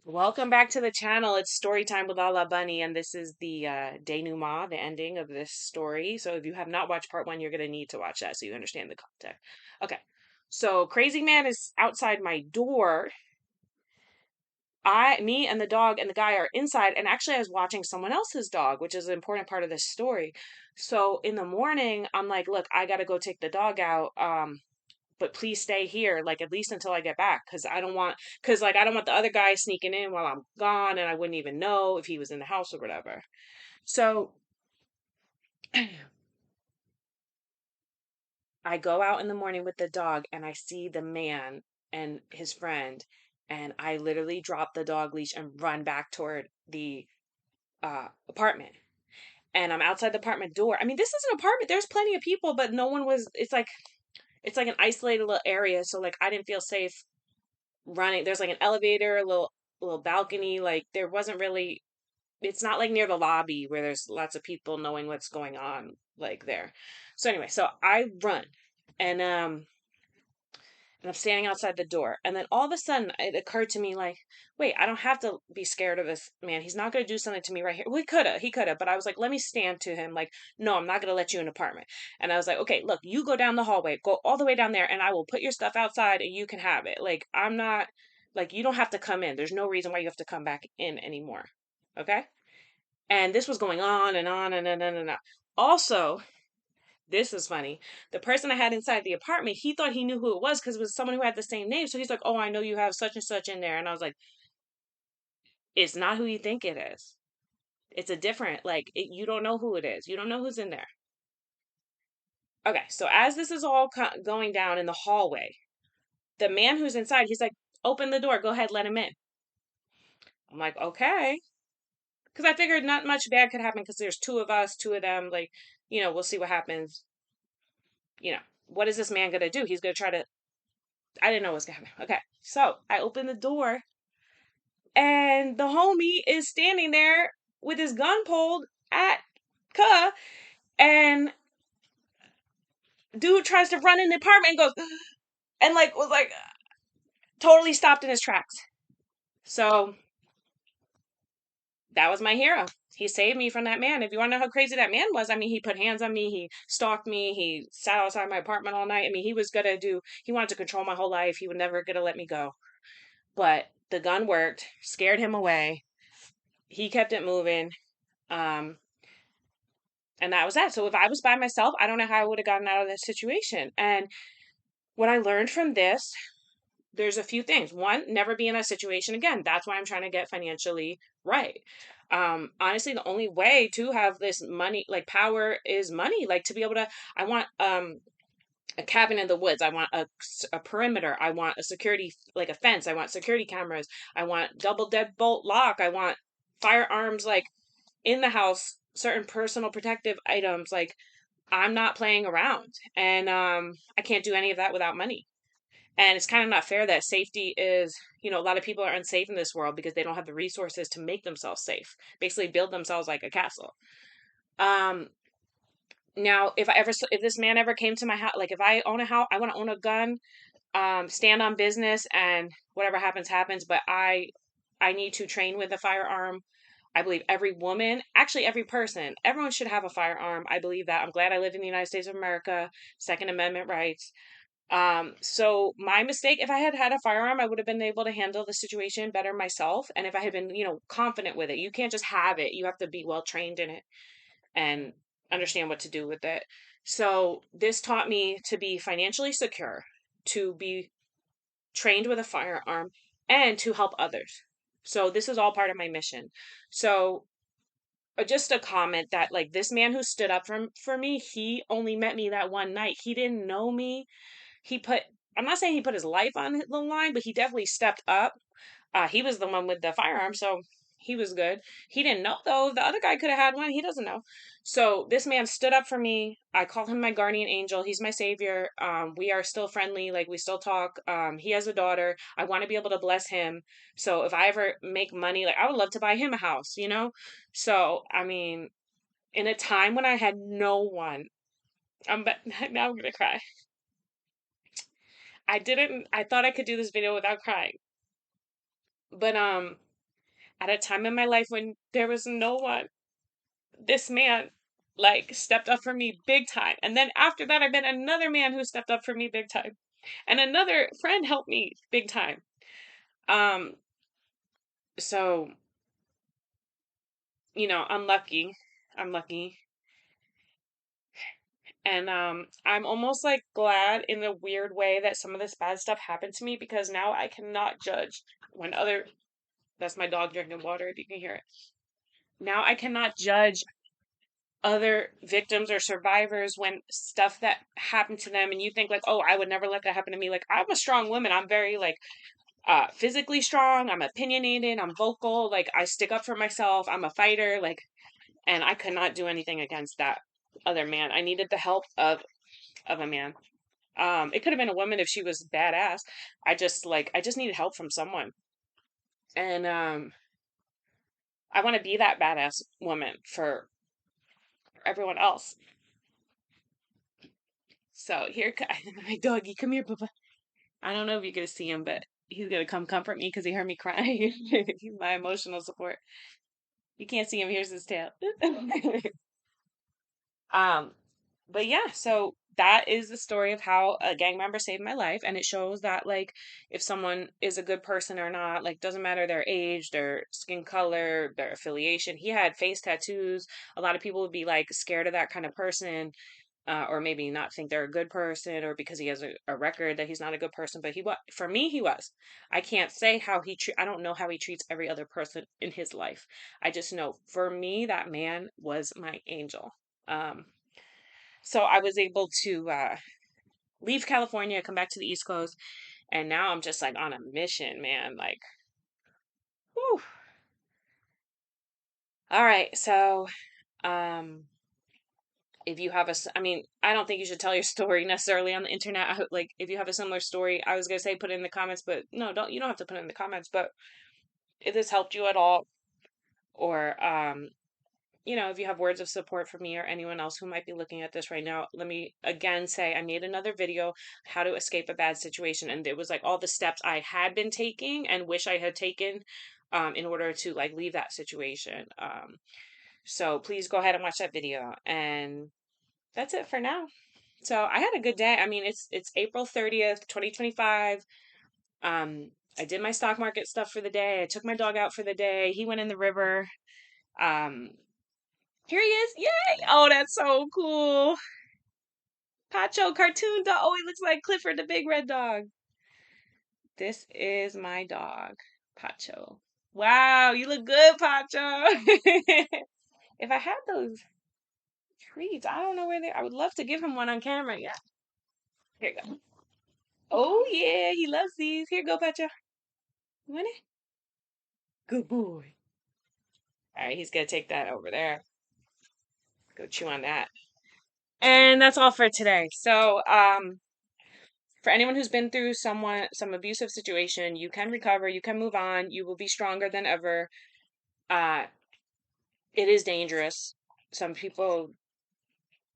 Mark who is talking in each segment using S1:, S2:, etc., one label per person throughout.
S1: Welcome back to the channel. It's story time with Lala Bunny, and this is the denouement, the ending of this story. So if you have not watched part one, you're gonna need to watch that so you understand the context. Okay, so Crazy Man is outside my door. Me and the dog and the guy are inside, and actually I was watching someone else's dog, which is an important part of this story. So in the morning, I'm like, look, I gotta go take the dog out. But please stay here, like at least until I get back, because like I don't want the other guy sneaking in while I'm gone, and I wouldn't even know if he was in the house or whatever. So I go out in the morning with the dog, and I see the man and his friend, and I literally drop the dog leash and run back toward the apartment. And I'm outside the apartment door. I mean, this is an apartment. There's plenty of people, but no one was. It's like an isolated little area, so like I didn't feel safe running. There's like an elevator, a little balcony. Like there wasn't really. It's not like near the lobby where there's lots of people knowing what's going on like there. So anyway, so I run, and I'm standing outside the door, and then all of a sudden it occurred to me like, wait, I don't have to be scared of this man. He's not going to do something to me right here. Well, he could have, but I was like, let me stand to him. Like, no, I'm not going to let you in the apartment. And I was like, okay, look, you go down the hallway, go all the way down there, and I will put your stuff outside, and you can have it. Like, I'm not, like, you don't have to come in. There's no reason why you have to come back in anymore. Okay. And this was going on and on and on and on and on. Also, this is funny. The person I had inside the apartment, he thought he knew who it was because it was someone who had the same name. So he's like, "Oh, I know you have such and such in there." And I was like, "It's not who you think it is. It's a different, you don't know who it is. You don't know who's in there." Okay, so as this is all going down in the hallway, the man who's inside, he's like, "Open the door. Go ahead, let him in." I'm like, "Okay." Because I figured not much bad could happen because there's two of us, two of them. Like, we'll see what happens. What is this man going to do? He's going to try to. I didn't know what was going to happen. Okay, so I open the door, and the homie is standing there with his gun pulled at Ka, and dude tries to run in the apartment and goes and like was like totally stopped in his tracks. So that was my hero. He saved me from that man. If you want to know how crazy that man was, I mean, he put hands on me, he stalked me, he sat outside my apartment all night. I mean, he wanted to control my whole life. He was never gonna let me go. But the gun worked, scared him away. He kept it moving. Um, and that was that. So if I was by myself, I don't know how I would have gotten out of that situation. And what I learned from this, there's a few things. One, never be in that situation again. That's why I'm trying to get financially right. Honestly, the only way to have this money, like power, is money. Like to be able to, I want a cabin in the woods. I want a perimeter. I want a security, like a fence. I want security cameras. I want double deadbolt lock. I want firearms like in the house, certain personal protective items. Like I'm not playing around, and I can't do any of that without money. And it's kind of not fair that safety is, a lot of people are unsafe in this world because they don't have the resources to make themselves safe, basically build themselves like a castle. Um, Now, if this man ever came to my house, like if I own a house, I want to own a gun, stand on business, and whatever happens, happens. But I need to train with a firearm. I believe every woman, actually every person, everyone should have a firearm. I believe that. I'm glad I live in the United States of America, Second Amendment rights. So my mistake, if I had had a firearm, I would have been able to handle the situation better myself. And if I had been, confident with it, you can't just have it. You have to be well trained in it and understand what to do with it. So this taught me to be financially secure, to be trained with a firearm, and to help others. So this is all part of my mission. So just a comment that like this man who stood up for me, he only met me that one night. He didn't know me. He put I'm not saying he put his life on the line, but he definitely stepped up. He was the one with the firearm, so he was good. He didn't know though. The other guy could have had one. He doesn't know. So this man stood up for me. I call him my guardian angel. He's my savior. We are still friendly. Like we still talk. He has a daughter. I want to be able to bless him. So if I ever make money, like I would love to buy him a house. So I mean, in a time when I had no one, now I'm gonna cry. I thought I could do this video without crying. But at a time in my life when there was no one, this man like stepped up for me big time. And then after that, I met another man who stepped up for me big time. And another friend helped me big time. Um, so, I'm lucky. I'm lucky. And I'm almost like glad in a weird way that some of this bad stuff happened to me because now I cannot judge when other that's my dog drinking water if you can hear it. Now I cannot judge other victims or survivors when stuff that happened to them and you think like, oh, I would never let that happen to me. Like I'm a strong woman. I'm very like physically strong. I'm opinionated. I'm vocal. Like I stick up for myself. I'm a fighter. Like, and I could not do anything against that other man. I needed the help of a man. It could have been a woman if she was badass. I just needed help from someone. And I want to be that badass woman for everyone else. So here, my doggy, come here, Bubba. I don't know if you're gonna see him, but he's gonna come comfort me because he heard me crying. He's my emotional support. You can't see him. Here's his tail. Um, but yeah, so that is the story of how a gang member saved my life, and it shows that like if someone is a good person or not, like doesn't matter their age, their skin color, their affiliation. He had face tattoos. A lot of people would be like scared of that kind of person, or maybe not think they're a good person, or because he has a record that he's not a good person. But he was, for me, he was. I can't say how I don't know how he treats every other person in his life. I just know for me, that man was my angel. Um, so I was able to leave California, come back to the East Coast, and now I'm just like on a mission, man. Like, whew. All right, so um, if you have I mean, I don't think you should tell your story necessarily on the internet. Like, if you have a similar story, I was gonna say put it in the comments, but no, don't. You don't have to put it in the comments. But if this helped you at all, or if you have words of support for me or anyone else who might be looking at this right now, let me again say I made another video, how to escape a bad situation. And it was like all the steps I had been taking and wish I had taken in order to like leave that situation. So please go ahead and watch that video. And that's it for now. So I had a good day. I mean, it's April 30th, 2025. I did my stock market stuff for the day. I took my dog out for the day. He went in the river. Um, Here he is. Yay! Oh, that's so cool. Pacho, cartoon dog. Oh, he looks like Clifford the big red dog. This is my dog, Pacho. Wow, you look good, Pacho. If I had those treats, I don't know where they. I would love to give him one on camera. Yeah. Here you go. Oh yeah, he loves these. Here you go, Pacho. You want it? Good boy. All right, he's gonna take that over there. Go chew on that. And that's all for today. So, for anyone who's been through some abusive situation, you can recover, you can move on, you will be stronger than ever. Uh, it is dangerous. Some people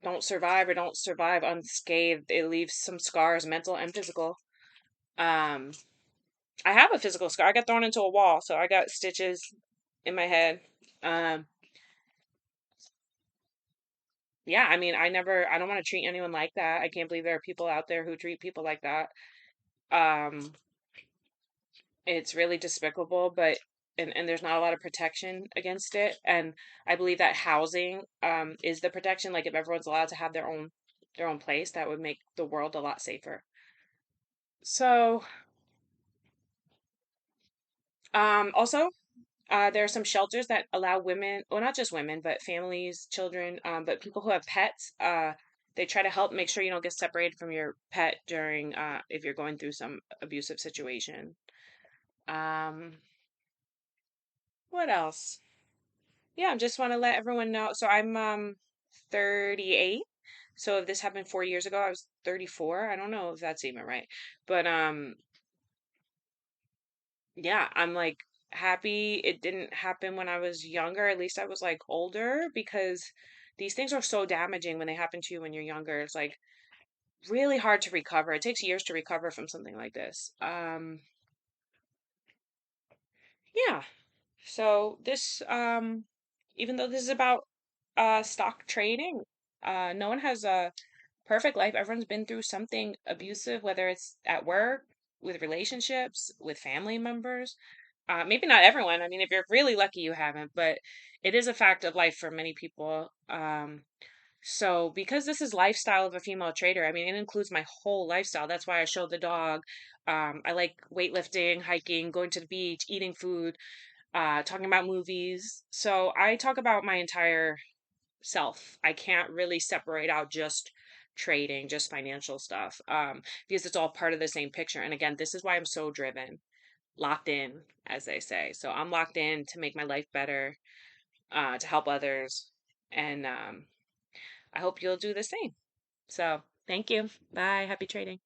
S1: don't survive unscathed. It leaves some scars, mental and physical. Um, I have a physical scar. I got thrown into a wall, so I got stitches in my head. Um, yeah, I mean, I don't want to treat anyone like that. I can't believe there are people out there who treat people like that. Um, it's really despicable, but and there's not a lot of protection against it. And I believe that housing is the protection. Like if everyone's allowed to have their own place, that would make the world a lot safer. So also there are some shelters that allow women, well not just women, but families, children, but people who have pets, they try to help make sure you don't get separated from your pet during if you're going through some abusive situation. Um, what else? Yeah, I just want to let everyone know. So I'm 38. So if this happened 4 years ago, I was 34. I don't know if that's even right. But yeah, I'm like happy it didn't happen when I was younger. At least I was like older because these things are so damaging when they happen to you when you're younger. It's like really hard to recover. It takes years to recover from something like this. Yeah. So this, even though this is about stock trading, no one has a perfect life. Everyone's been through something abusive, whether it's at work, with relationships, with family members. Maybe not everyone. I mean, if you're really lucky, you haven't, but it is a fact of life for many people. So because this is lifestyle of a female trader, I mean, it includes my whole lifestyle. That's why I show the dog. I like weightlifting, hiking, going to the beach, eating food, talking about movies. So I talk about my entire self. I can't really separate out just trading, just financial stuff, because it's all part of the same picture. And again, this is why I'm so driven, locked in, as they say. So I'm locked in to make my life better, to help others, and I hope you'll do the same. So thank you. Bye. Happy trading.